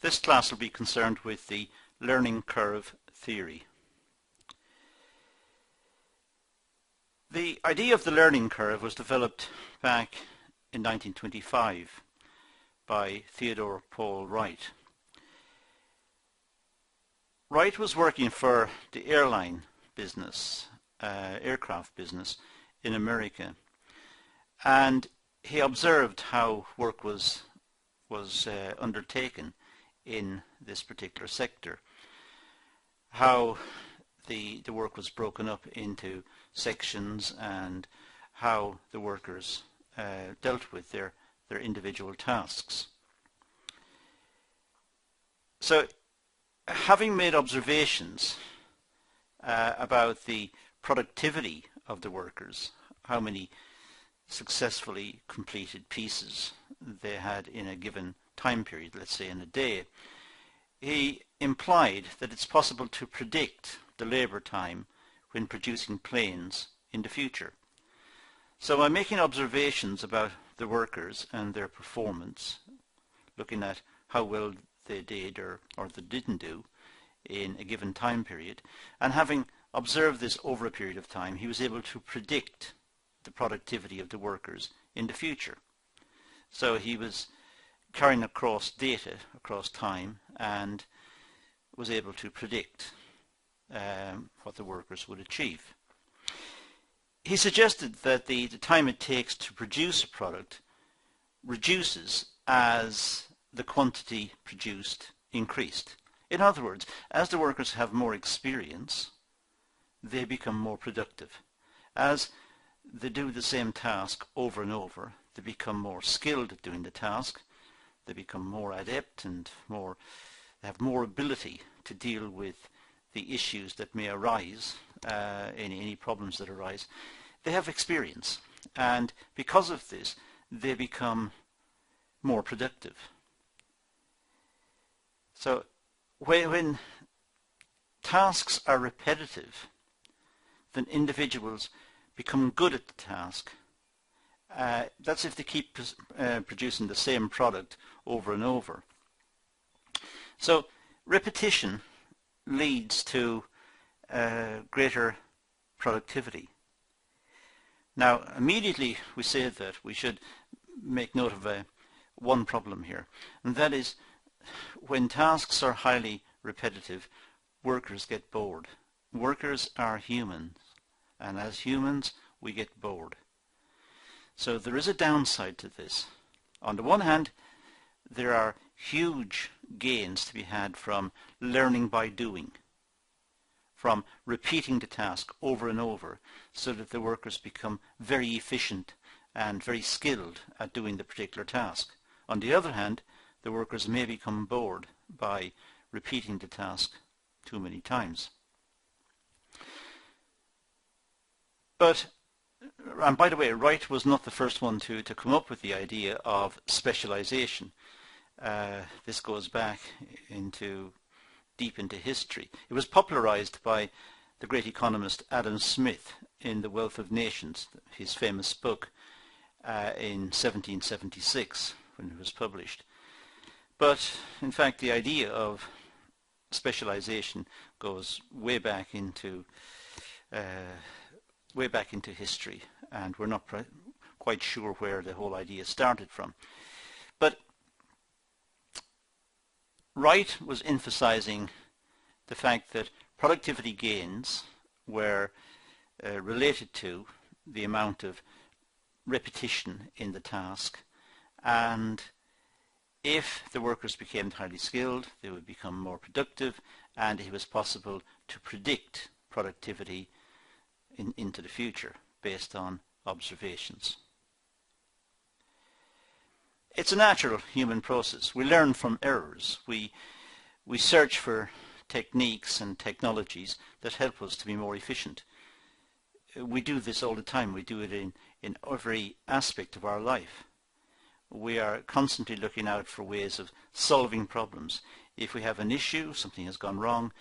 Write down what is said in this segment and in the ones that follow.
This class will be concerned with the learning curve theory. The idea of the learning curve was developed back in 1925 by Theodore Paul Wright. Wright was working for the airline business, aircraft business in America, and he observed how work was undertaken in this particular sector, how the work was broken up into sections and how the workers dealt with their individual tasks. So, having made observations about the productivity of the workers, how many successfully completed pieces they had in a given time period, let's say in a day, he implied that it's possible to predict the labour time when producing planes in the future. So by making observations about the workers and their performance, looking at how well they did or they didn't do in a given time period, and having observed this over a period of time, he was able to predict the productivity of the workers in the future. So he was carrying across data across time and was able to predict what the workers would achieve. He suggested that the time it takes to produce a product reduces as the quantity produced increased. In other words, as the workers have more experience, they become more productive. As they do the same task over and over, they become more skilled at doing the task, they become more adept and they have more ability to deal with the issues that may arise, any problems that arise. They have experience, and because of this they become more productive. So when tasks are repetitive, then individuals become good at the task. That's if they keep producing the same product over and over. So repetition leads to greater productivity. Now, immediately we say that we should make note of one problem here, and that is when tasks are highly repetitive, workers get bored. Workers are humans, and as humans we get bored. So there is a downside to this. On the one hand, there are huge gains to be had from learning by doing, from repeating the task over and over, so that the workers become very efficient and very skilled at doing the particular task. On the other hand, the workers may become bored by repeating the task too many times. But, and by the way, Wright was not the first one to come up with the idea of specialization. This goes back deep into history. It was popularized by the great economist Adam Smith in The Wealth of Nations, his famous book in 1776 when it was published. But in fact the idea of specialization goes way back into history, and we're not quite sure where the whole idea started from. But Wright was emphasizing the fact that productivity gains were related to the amount of repetition in the task, and if the workers became highly skilled, they would become more productive, and it was possible to predict productivity into the future based on observations. It's a natural human process. We learn from errors. We search for techniques and technologies that help us to be more efficient. We do this all the time. We do it in every aspect of our life. We are constantly looking out for ways of solving problems. If we have an issue, something has gone wrong,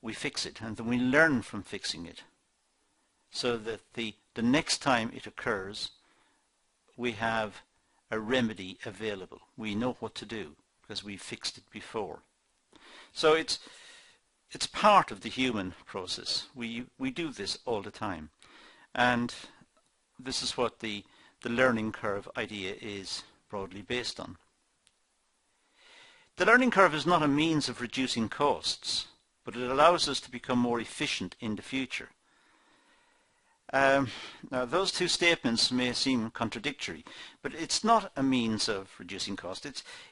we fix it, and then we learn from fixing it, so that the next time it occurs, we have a remedy available. We know what to do because we fixed it before. So it's part of the human process. We do this all the time, and this is what the learning curve idea is broadly based on. The learning curve is not a means of reducing costs, but it allows us to become more efficient in the future. Now those two statements may seem contradictory, but it's not a means of reducing costs.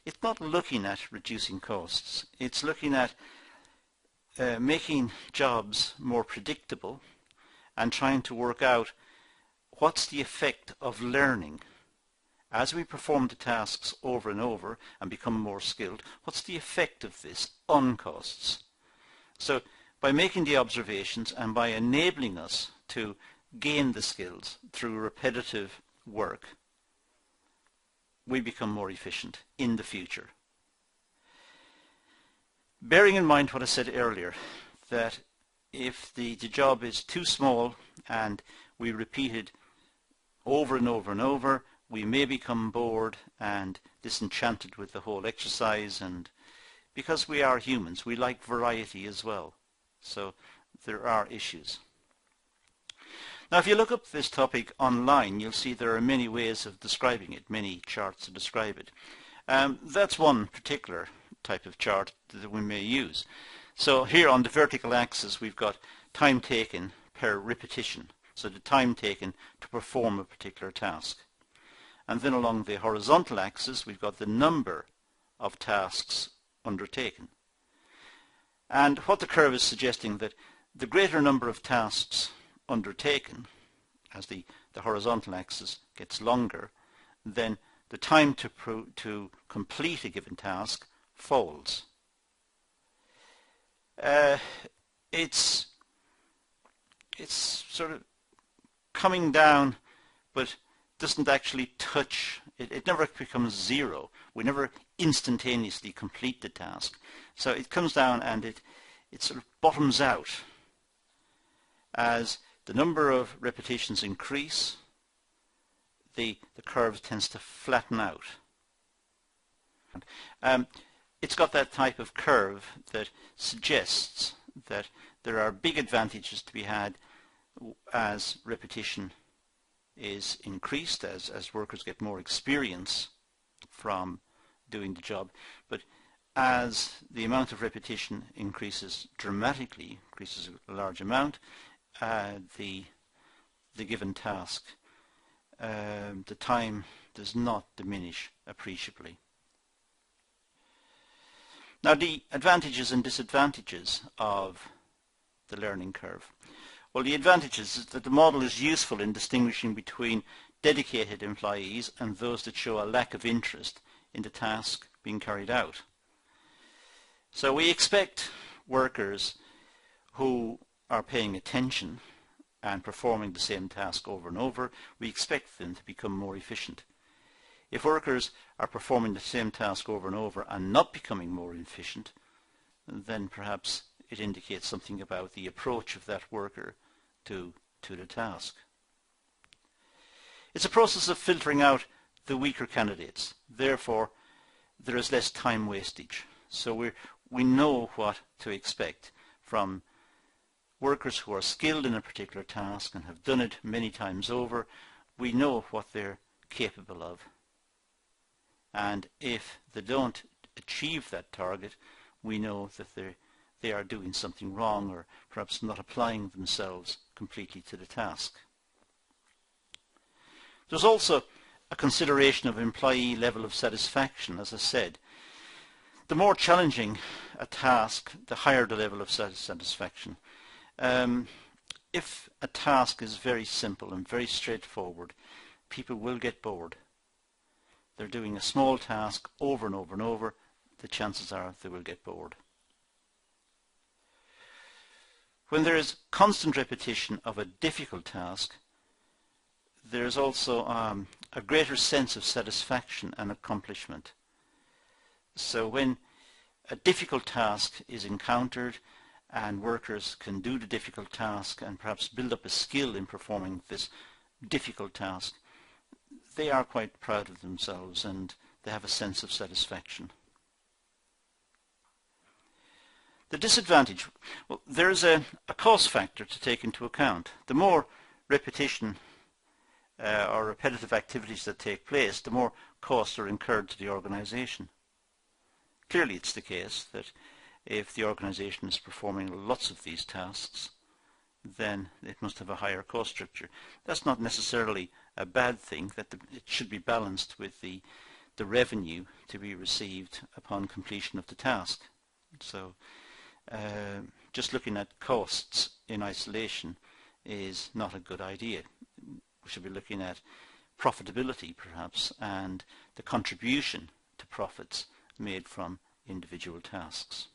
It's not looking at reducing costs. It's looking at making jobs more predictable and trying to work out what's the effect of learning. As we perform the tasks over and over and become more skilled, what's the effect of this on costs? So by making the observations and by enabling us to gain the skills through repetitive work, we become more efficient in the future. Bearing in mind what I said earlier, that if the job is too small and we repeat it over and over and over, we may become bored and disenchanted with the whole exercise, and because we are humans, we like variety as well. So there are issues. Now if you look up this topic online, you'll see there are many ways of describing it, many charts to describe it. That's one particular type of chart that we may use. So here on the vertical axis we've got time taken per repetition, so the time taken to perform a particular task. And then along the horizontal axis we've got the number of tasks undertaken. And what the curve is suggesting, that the greater number of tasks undertaken, as the horizontal axis gets longer, then the time to complete a given task falls. It's sort of coming down, but doesn't actually touch, it never becomes zero. We never instantaneously complete the task. So it comes down and it sort of bottoms out. As the number of repetitions increase, the curve tends to flatten out. It's got that type of curve that suggests that there are big advantages to be had as repetition is increased, as workers get more experience from doing the job. But as the amount of repetition increases dramatically, increases a large amount, the given task, the time does not diminish appreciably. Now the advantages and disadvantages of the learning curve. Well, the advantages is that the model is useful in distinguishing between dedicated employees and those that show a lack of interest in the task being carried out. So we expect workers who are paying attention and performing the same task over and over, we expect them to become more efficient. If workers are performing the same task over and over and not becoming more efficient, then perhaps it indicates something about the approach of that worker to the task. It's a process of filtering out the weaker candidates. Therefore, there is less time wastage. So we know what to expect from workers who are skilled in a particular task and have done it many times over. We know what they're capable of. And if they don't achieve that target, we know that they are doing something wrong, or perhaps not applying themselves completely to the task. There's also a consideration of employee level of satisfaction. As I said, the more challenging a task, the higher the level of satisfaction. If a task is very simple and very straightforward, people will get bored. They're doing a small task over and over and over, the chances are they will get bored. When there is constant repetition of a difficult task, there is also a greater sense of satisfaction and accomplishment. So when a difficult task is encountered and workers can do the difficult task and perhaps build up a skill in performing this difficult task, they are quite proud of themselves and they have a sense of satisfaction. The disadvantage, well, there's a cost factor to take into account. The more repetition or repetitive activities that take place, the more costs are incurred to the organization. Clearly it's the case that if the organization is performing lots of these tasks, then it must have a higher cost structure. That's not necessarily a bad thing, that it should be balanced with the revenue to be received upon completion of the task. So just looking at costs in isolation is not a good idea. We should be looking at profitability perhaps, and the contribution to profits made from individual tasks.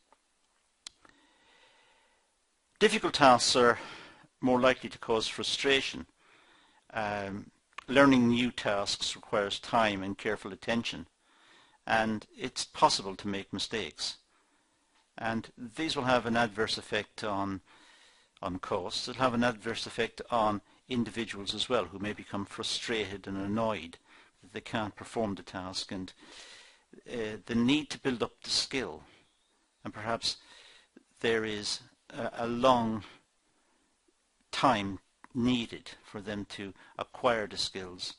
Difficult tasks are more likely to cause frustration. Learning new tasks requires time and careful attention, and it's possible to make mistakes. And these will have an adverse effect on costs. It'll have an adverse effect on individuals as well, who may become frustrated and annoyed that they can't perform the task, and the need to build up the skill. And perhaps there is a long time needed for them to acquire the skills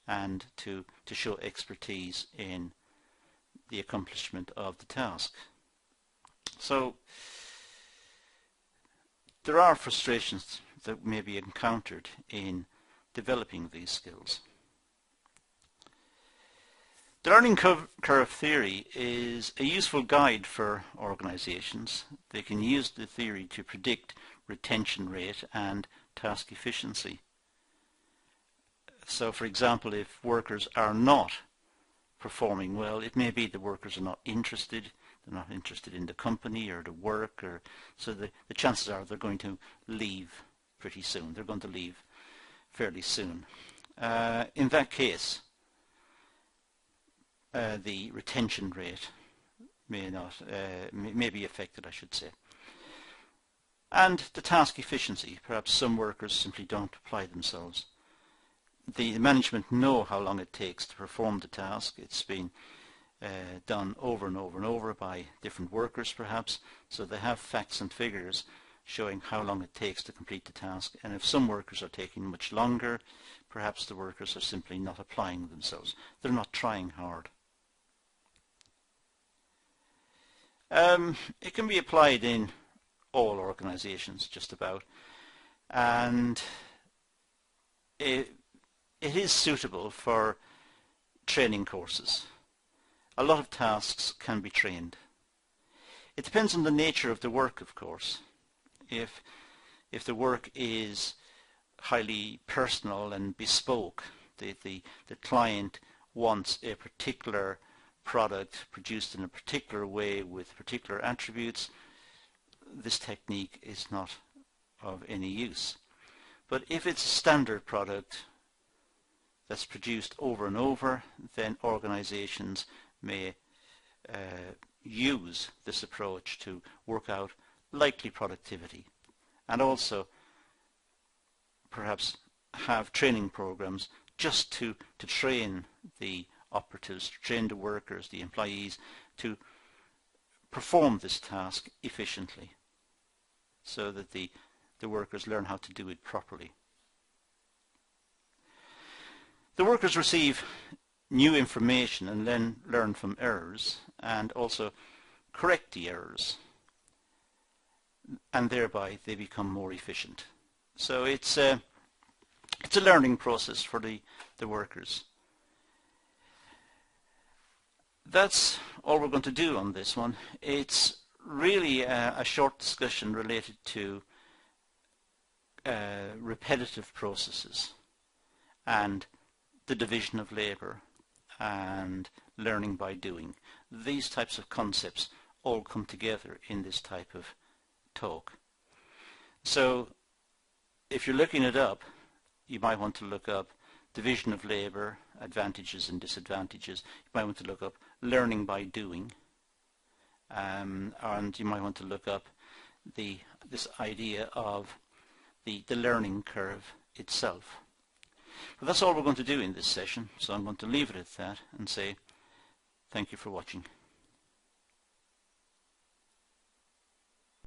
and to show expertise in the accomplishment of the task. So there are frustrations that may be encountered in developing these skills. The learning curve theory is a useful guide for organizations. They can use the theory to predict retention rate and task efficiency. So for example, if workers are not performing well, it may be the workers are not interested, they're not interested in the company or the work, or so the chances are they're going to leave pretty soon. They're going to leave fairly soon. In that case, the retention rate may be affected, I should say. And the task efficiency, perhaps some workers simply don't apply themselves. The management know how long it takes to perform the task. It's been done over and over and over by different workers perhaps, so they have facts and figures showing how long it takes to complete the task. And if some workers are taking much longer, perhaps the workers are simply not applying themselves. They're not trying hard. It can be applied in all organizations just about, and it is suitable for training courses. A lot of tasks can be trained. It depends on the nature of the work, of course. If the work is highly personal and bespoke, the client wants a particular product produced in a particular way with particular attributes, this technique is not of any use. But if it's a standard product that's produced over and over, then organizations may use this approach to work out likely productivity, and also perhaps have training programs just to train the operatives, to train the workers, the employees, to perform this task efficiently, so that the workers learn how to do it properly. The workers receive new information and then learn from errors, and also correct the errors, and thereby they become more efficient. So it's a learning process for the workers. That's all we're going to do on this one. It's really a short discussion related to repetitive processes and the division of labour and learning by doing. These types of concepts all come together in this type of talk. So if you're looking it up, you might want to look up division of labour, advantages and disadvantages. You might want to look up learning by doing, and you might want to look up this idea of the learning curve itself. But that's all we're going to do in this session, so I'm going to leave it at that and say thank you for watching.